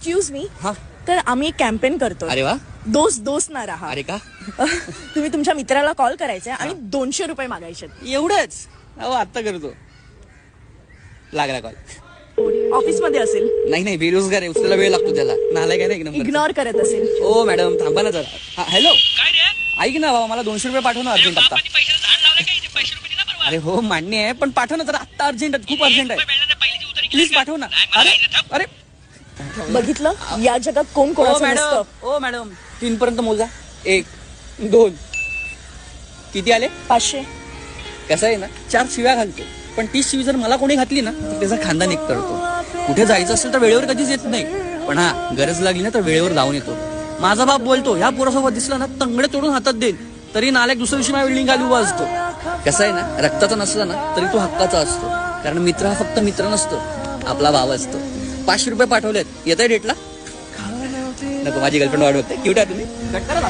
Excuse me. हा. तर आम्ही एक कॅम्पेन करतो. अरे वा. दोस्त दोस्त ना रहा. अरे का? तुम्ही तुमच्या मित्राला कॉल करायचा आणि 200 रुपये मागायचे. एवढंच? अहो आत्ता करतो. लागला कॉल. ऑफिस मध्ये असेल. नाही बेरोजगार आहे, उचलायला वेळ लागतो त्याला. नालाय काय नाही नंबर. इग्नोर करत असेल. ओ मॅडम थांबा ना जरा. हॅलो. ऐक ना बाबा, मला 200 रुपये पाठव ना अर्जंट आता. अरे हो मान्य आहे, पण पाठव ना जरा आत्ता. अर्जंट खूप अर्जंट आहे. प्लीज पाठव ना. अरे अरे बघितलं, या जगात कोण कोणाचं नसतं. ओ मॅडम 3 पर्यंत मोजा. 1 2 किती आले? 500. कसं आहे ना, 4 शिव्या घालतो, पण 30 शिवी जर मला कोणी घातली ना तर त्याचा खानदान एक करतो. कुठे जायचं असेल तर वेळेवर कधीच येत नाही, पण हा गरज लागली ना तर वेळेवर जाऊन येतो. माझा बाप बोलतो, ह्या पोरासोबत दिसला ना तंगडे तोडून हातात देईन, तरी नाल्याक दुसऱ्या दिवशी माझ्या बिल्डिंग खाली उभा असतो. कसं आहे ना, रक्ताचा नसला ना तरी तो हक्काचा असतो, कारण मित्र हा फक्त मित्र नसतो, आपला भाव असतो. 500 रुपये पाठवलेत. येत आहे डेटला? नको, माझी गर्लफ्रेंड वाढवते. क्यूट आहे तुम्ही. कट करा.